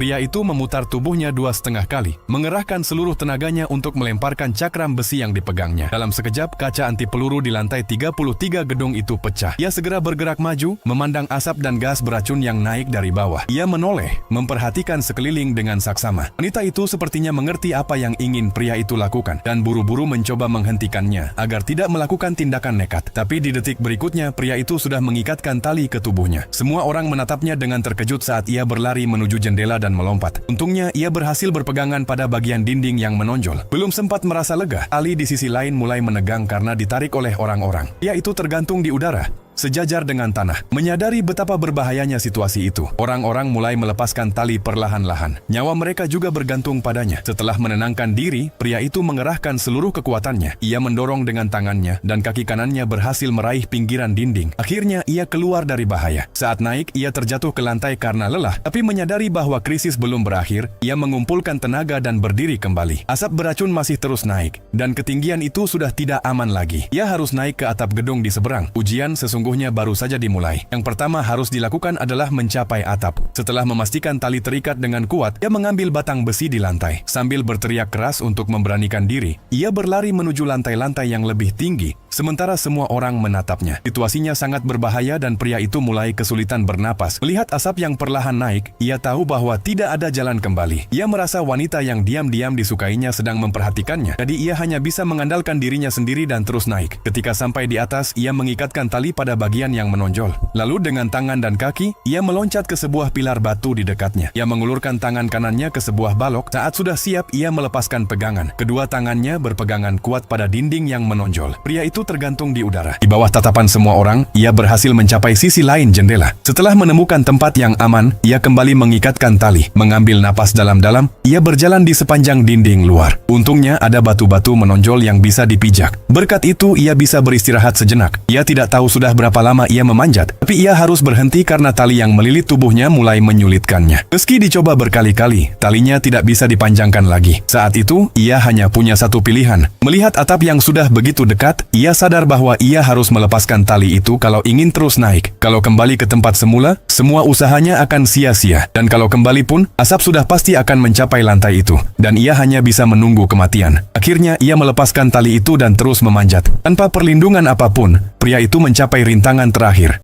Pria itu memutar tubuhnya 2,5 kali, mengerahkan seluruh tenaganya untuk melemparkan cakram besi yang dipegangnya. Dalam sekejap, kaca anti peluru di lantai 33 gedung itu pecah. Ia segera bergerak maju, memandang asap dan gas beracun yang naik dari bawah. Ia menoleh, memperhatikan sekeliling dengan saksama. Wanita itu sepertinya mengerti apa yang ingin pria itu lakukan, dan buru-buru mencoba menghentikannya, agar tidak melakukan tindakan nekat. Tapi di detik berikutnya, pria itu sudah mengikatkan tali ke tubuhnya. Semua orang menatapnya dengan terkejut saat ia berlari menuju jendela dan melompat. Untungnya, ia berhasil berpegangan pada bagian dinding yang menonjol. Belum sempat merasa lega, tali di sisi lain mulai menegang karena ditarik oleh orang-orang. Ia itu tergantung di udara, sejajar dengan tanah. Menyadari betapa berbahayanya situasi itu, orang-orang mulai melepaskan tali perlahan-lahan. Nyawa mereka juga bergantung padanya. Setelah menenangkan diri, pria itu mengerahkan seluruh kekuatannya. Ia mendorong dengan tangannya, dan kaki kanannya berhasil meraih pinggiran dinding. Akhirnya, ia keluar dari bahaya. Saat naik, ia terjatuh ke lantai karena lelah, tapi menyadari bahwa krisis belum berakhir, ia mengumpulkan tenaga dan berdiri kembali. Asap beracun masih terus naik, dan ketinggian itu sudah tidak aman lagi. Ia harus naik ke atap gedung di seberang. Ujian sesungguhnya baru saja dimulai. Yang pertama harus dilakukan adalah mencapai atap. Setelah memastikan tali terikat dengan kuat, ia mengambil batang besi di lantai. Sambil berteriak keras untuk memberanikan diri, ia berlari menuju lantai-lantai yang lebih tinggi, sementara semua orang menatapnya. Situasinya sangat berbahaya dan pria itu mulai kesulitan bernapas. Melihat asap yang perlahan naik, ia tahu bahwa tidak ada jalan kembali. Ia merasa wanita yang diam-diam disukainya sedang memperhatikannya, jadi ia hanya bisa mengandalkan dirinya sendiri dan terus naik. Ketika sampai di atas, ia mengikatkan tali pada bagian yang menonjol. Lalu dengan tangan dan kaki, ia meloncat ke sebuah pilar batu di dekatnya. Ia mengulurkan tangan kanannya ke sebuah balok. Saat sudah siap, ia melepaskan pegangan. Kedua tangannya berpegangan kuat pada dinding yang menonjol. Pria itu tergantung di udara. Di bawah tatapan semua orang, ia berhasil mencapai sisi lain jendela. Setelah menemukan tempat yang aman, ia kembali mengikatkan tali. Mengambil napas dalam-dalam, ia berjalan di sepanjang dinding luar. Untungnya ada batu-batu menonjol yang bisa dipijak. Berkat itu, ia bisa beristirahat sejenak. Ia tidak tahu sudah berapa lama ia memanjat, tapi ia harus berhenti karena tali yang melilit tubuhnya mulai menyulitkannya. Meski dicoba berkali-kali, talinya tidak bisa dipanjangkan lagi. Saat itu, ia hanya punya satu pilihan. Melihat atap yang sudah begitu dekat, ia sadar bahwa ia harus melepaskan tali itu kalau ingin terus naik. Kalau kembali ke tempat semula, semua usahanya akan sia-sia. Dan kalau kembali pun, asap sudah pasti akan mencapai lantai itu. Dan ia hanya bisa menunggu kematian. Akhirnya, ia melepaskan tali itu dan terus memanjat. Tanpa perlindungan apapun, pria itu mencapai rintangan terakhir.